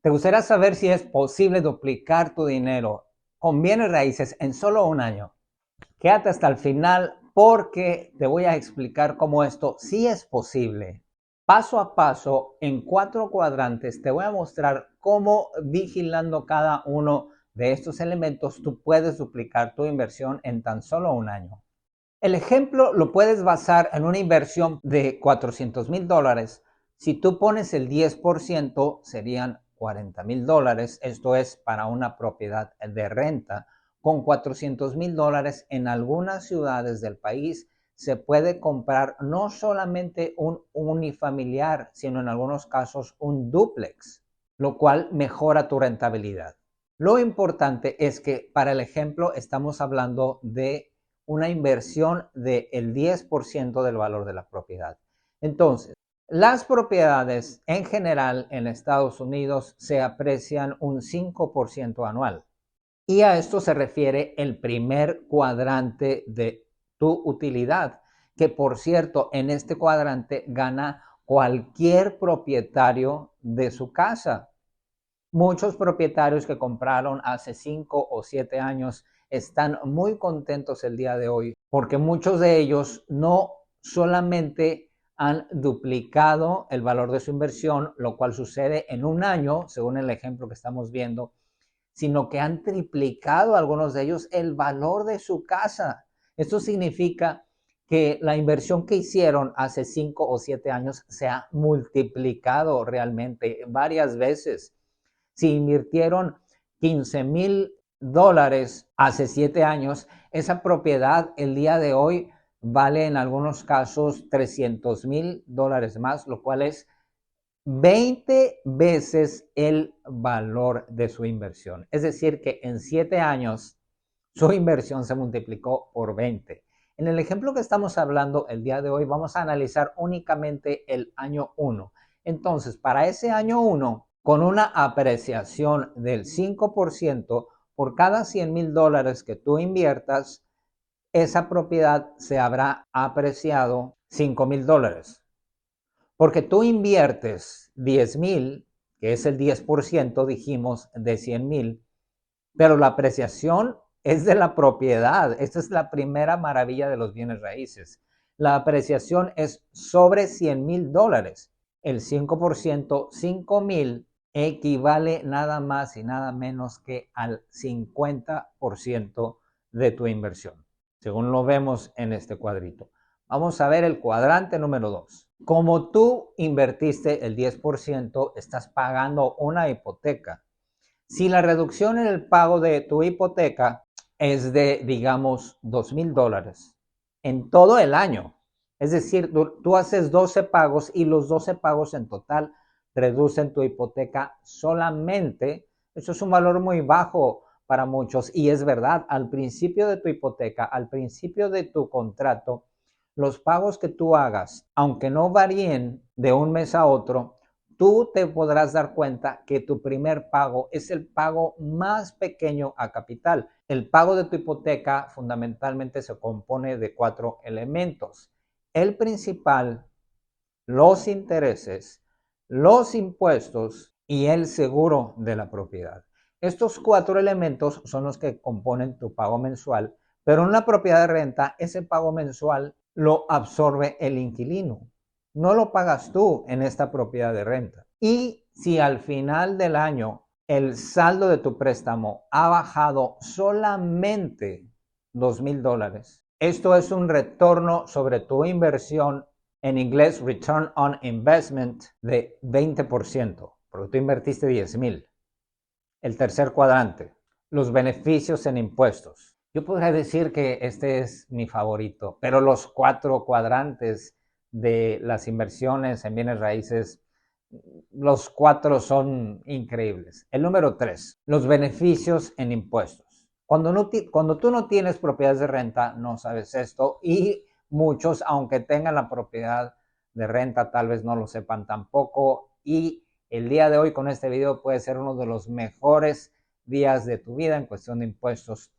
¿Te gustaría saber si es posible duplicar tu dinero con bienes raíces en solo un año? Quédate hasta el final porque te voy a explicar cómo esto sí es posible. Paso a paso, en 4 cuadrantes, te voy a mostrar cómo vigilando cada uno de estos elementos tú puedes duplicar tu inversión en tan solo un año. El ejemplo lo puedes basar en una inversión de $400,000. Si tú pones el 10%, serían $40,000. Esto es para una propiedad de renta. Con $400,000 en algunas ciudades del país se puede comprar no solamente un unifamiliar, sino en algunos casos un dúplex, lo cual mejora tu rentabilidad. Lo importante es que para el ejemplo estamos hablando de una inversión del 10% del valor de la propiedad. Entonces, las propiedades en general en Estados Unidos se aprecian un 5% anual. Y a esto se refiere el primer cuadrante de tu utilidad, que por cierto, en este cuadrante gana cualquier propietario de su casa. Muchos propietarios que compraron hace 5 o 7 años están muy contentos el día de hoy porque muchos de ellos no solamente han duplicado el valor de su inversión, lo cual sucede en un año, según el ejemplo que estamos viendo, sino que han triplicado algunos de ellos el valor de su casa. Esto significa que la inversión que hicieron hace 5 o 7 años se ha multiplicado realmente varias veces. Si invirtieron $15,000 hace 7 años, esa propiedad el día de hoy vale en algunos casos $300,000 más, lo cual es 20 veces el valor de su inversión. Es decir, que en 7 años su inversión se multiplicó por 20. En el ejemplo que estamos hablando el día de hoy, vamos a analizar únicamente el año 1. Entonces, para ese año 1, con una apreciación del 5% por cada $100,000 que tú inviertas, esa propiedad se habrá apreciado $5,000. Porque tú inviertes 10,000, que es el 10%, dijimos, de 100,000, pero la apreciación es de la propiedad. Esta es la primera maravilla de los bienes raíces. La apreciación es sobre $100,000. El 5%, 5,000, equivale nada más y nada menos que al 50% de tu inversión, según lo vemos en este cuadrito. Vamos a ver el cuadrante número 2. Como tú invertiste el 10%, estás pagando una hipoteca. Si la reducción en el pago de tu hipoteca es de, digamos, $2,000 en todo el año, es decir, tú haces 12 pagos y los 12 pagos en total reducen tu hipoteca solamente. Eso es un valor muy bajo para muchos y es verdad, al principio de tu hipoteca, al principio de tu contrato, los pagos que tú hagas, aunque no varíen de un mes a otro, tú te podrás dar cuenta que tu primer pago es el pago más pequeño a capital. El pago de tu hipoteca fundamentalmente se compone de 4 elementos: el principal, los intereses, los impuestos y el seguro de la propiedad. Estos 4 elementos son los que componen tu pago mensual, pero en una propiedad de renta ese pago mensual lo absorbe el inquilino. No lo pagas tú en esta propiedad de renta. Y si al final del año el saldo de tu préstamo ha bajado solamente $2,000, esto es un retorno sobre tu inversión, en inglés Return on Investment, de 20%, porque tú invertiste 10,000. El tercer cuadrante, los beneficios en impuestos. Yo podría decir que este es mi favorito, pero los 4 cuadrantes de las inversiones en bienes raíces, los 4 son increíbles. El número 3, los beneficios en impuestos. Cuando tú no tienes propiedades de renta, no sabes esto, y muchos, aunque tengan la propiedad de renta, tal vez no lo sepan tampoco, y el día de hoy con este video puede ser uno de los mejores días de tu vida en cuestión de impuestos.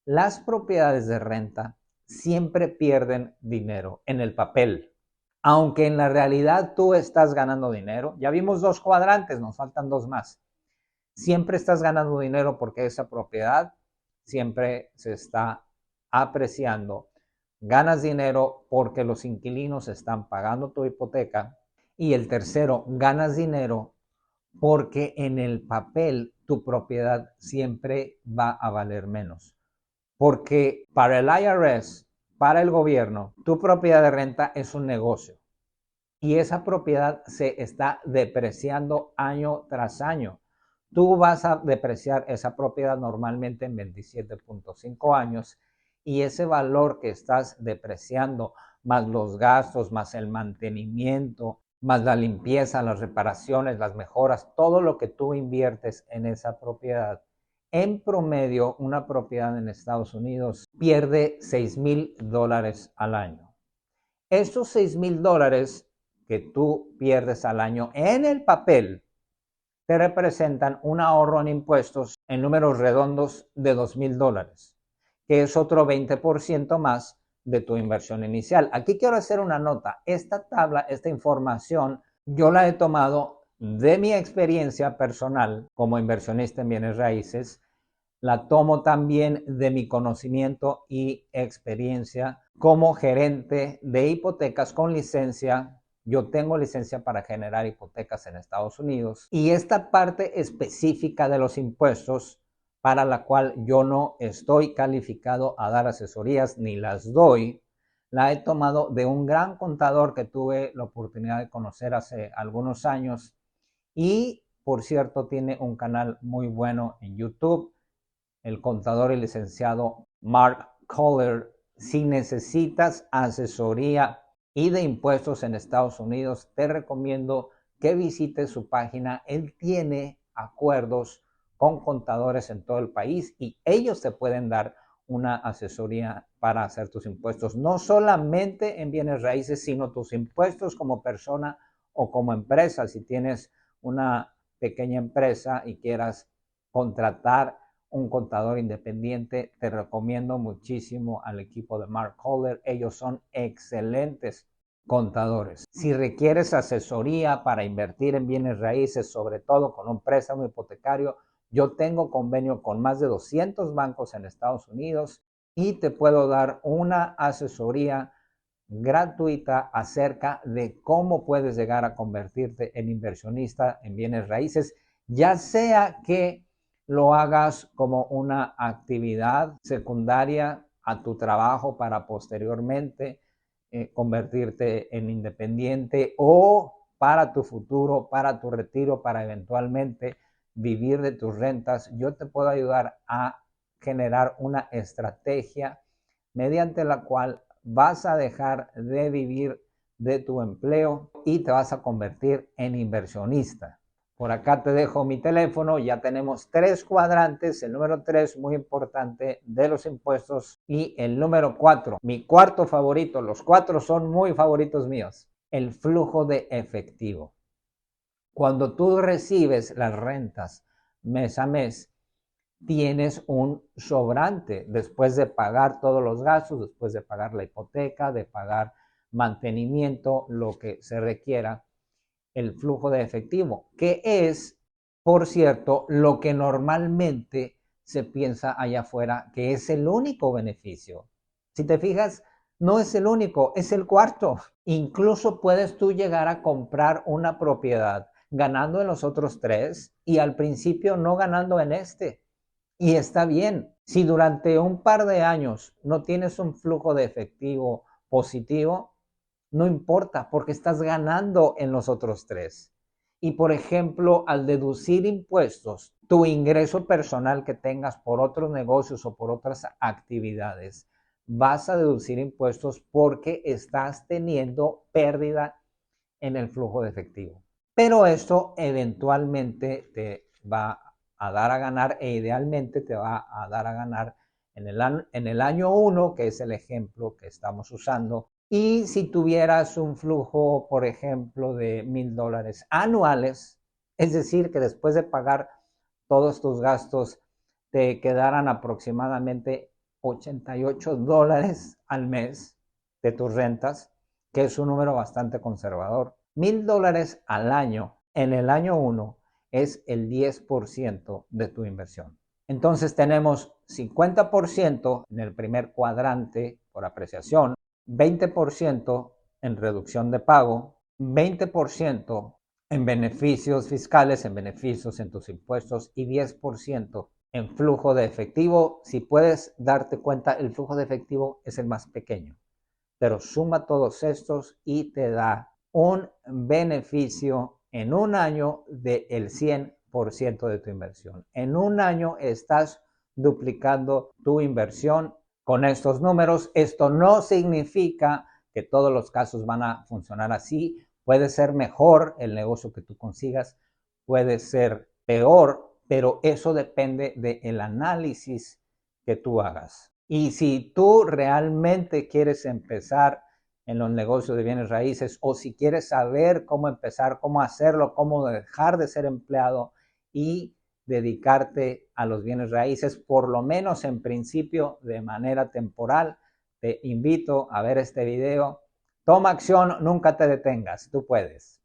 Las propiedades de renta siempre pierden dinero en el papel, aunque en la realidad tú estás ganando dinero. Ya vimos 2 cuadrantes, nos faltan 2 más. siempre estás ganando dinero porque esa propiedad siempre se está apreciando. Ganas dinero porque los inquilinos están pagando tu hipoteca. Y el tercero, ganas dinero porque en el papel tu propiedad siempre va a valer menos. Porque para el IRS, para el gobierno, tu propiedad de renta es un negocio y esa propiedad se está depreciando año tras año. Tú vas a depreciar esa propiedad normalmente en 27.5 años y ese valor que estás depreciando, más los gastos, más el mantenimiento, más la limpieza, las reparaciones, las mejoras, todo lo que tú inviertes en esa propiedad, en promedio, una propiedad en Estados Unidos pierde $6,000 al año. Estos $6,000 que tú pierdes al año en el papel te representan un ahorro en impuestos en números redondos de $2,000, que es otro 20% más de tu inversión inicial. Aquí quiero hacer una nota. Esta tabla, esta información, yo la he tomado de mi experiencia personal como inversionista en bienes raíces. La tomo también de mi conocimiento y experiencia como gerente de hipotecas con licencia. Yo tengo licencia para generar hipotecas en Estados Unidos y esta parte específica de los impuestos para la cual yo no estoy calificado a dar asesorías ni las doy, la he tomado de un gran contador que tuve la oportunidad de conocer hace algunos años y, por cierto, tiene un canal muy bueno en YouTube, el contador y licenciado Mark Kohler. Si necesitas asesoría y de impuestos en Estados Unidos, te recomiendo que visites su página. Él tiene acuerdos con contadores en todo el país y ellos te pueden dar una asesoría para hacer tus impuestos, no solamente en bienes raíces, sino tus impuestos como persona o como empresa. Si tienes una pequeña empresa y quieras contratar un contador independiente, te recomiendo muchísimo al equipo de Mark Kohler. Ellos son excelentes contadores. Si requieres asesoría para invertir en bienes raíces, sobre todo con un préstamo hipotecario, yo tengo convenio con más de 200 bancos en Estados Unidos y te puedo dar una asesoría gratuita acerca de cómo puedes llegar a convertirte en inversionista en bienes raíces, ya sea que lo hagas como una actividad secundaria a tu trabajo para posteriormente convertirte en independiente, o para tu futuro, para tu retiro, para eventualmente vivir de tus rentas. Yo te puedo ayudar a generar una estrategia mediante la cual vas a dejar de vivir de tu empleo y te vas a convertir en inversionista. Por acá te dejo mi teléfono. Ya tenemos 3 cuadrantes. El número 3, muy importante, de los impuestos. Y el número 4, mi cuarto favorito. Los 4 son muy favoritos míos. El flujo de efectivo. Cuando tú recibes las rentas mes a mes, tienes un sobrante después de pagar todos los gastos, después de pagar la hipoteca, de pagar mantenimiento, lo que se requiera. El flujo de efectivo, que es, por cierto, lo que normalmente se piensa allá afuera que es el único beneficio. Si te fijas, no es el único, es el cuarto. Incluso puedes tú llegar a comprar una propiedad ganando en los otros 3 y al principio no ganando en este. Y está bien. Si durante un par de años no tienes un flujo de efectivo positivo, no importa, porque estás ganando en los otros 3. Y por ejemplo, al deducir impuestos, tu ingreso personal que tengas por otros negocios o por otras actividades, vas a deducir impuestos porque estás teniendo pérdida en el flujo de efectivo. Pero esto eventualmente te va a dar a ganar, e idealmente te va a dar a ganar en el año 1, que es el ejemplo que estamos usando. Y si tuvieras un flujo, por ejemplo, de $1,000 anuales, es decir, que después de pagar todos tus gastos te quedaran aproximadamente $88 al mes de tus rentas, que es un número bastante conservador. $1,000 al año en el año 1 es el 10% de tu inversión. Entonces tenemos 50% en el primer cuadrante por apreciación, 20% en reducción de pago, 20% en beneficios fiscales, en beneficios en tus impuestos y 10% en flujo de efectivo. Si puedes darte cuenta, el flujo de efectivo es el más pequeño, pero suma todos estos y te da un beneficio en un año del 100% de tu inversión. En un año estás duplicando tu inversión con estos números. Esto no significa que todos los casos van a funcionar así. Puede ser mejor el negocio que tú consigas, puede ser peor, pero eso depende del análisis que tú hagas. Y si tú realmente quieres empezar en los negocios de bienes raíces o si quieres saber cómo empezar, cómo hacerlo, cómo dejar de ser empleado y dedicarte a los bienes raíces, por lo menos en principio de manera temporal, te invito a ver este video. Toma acción, nunca te detengas, tú puedes.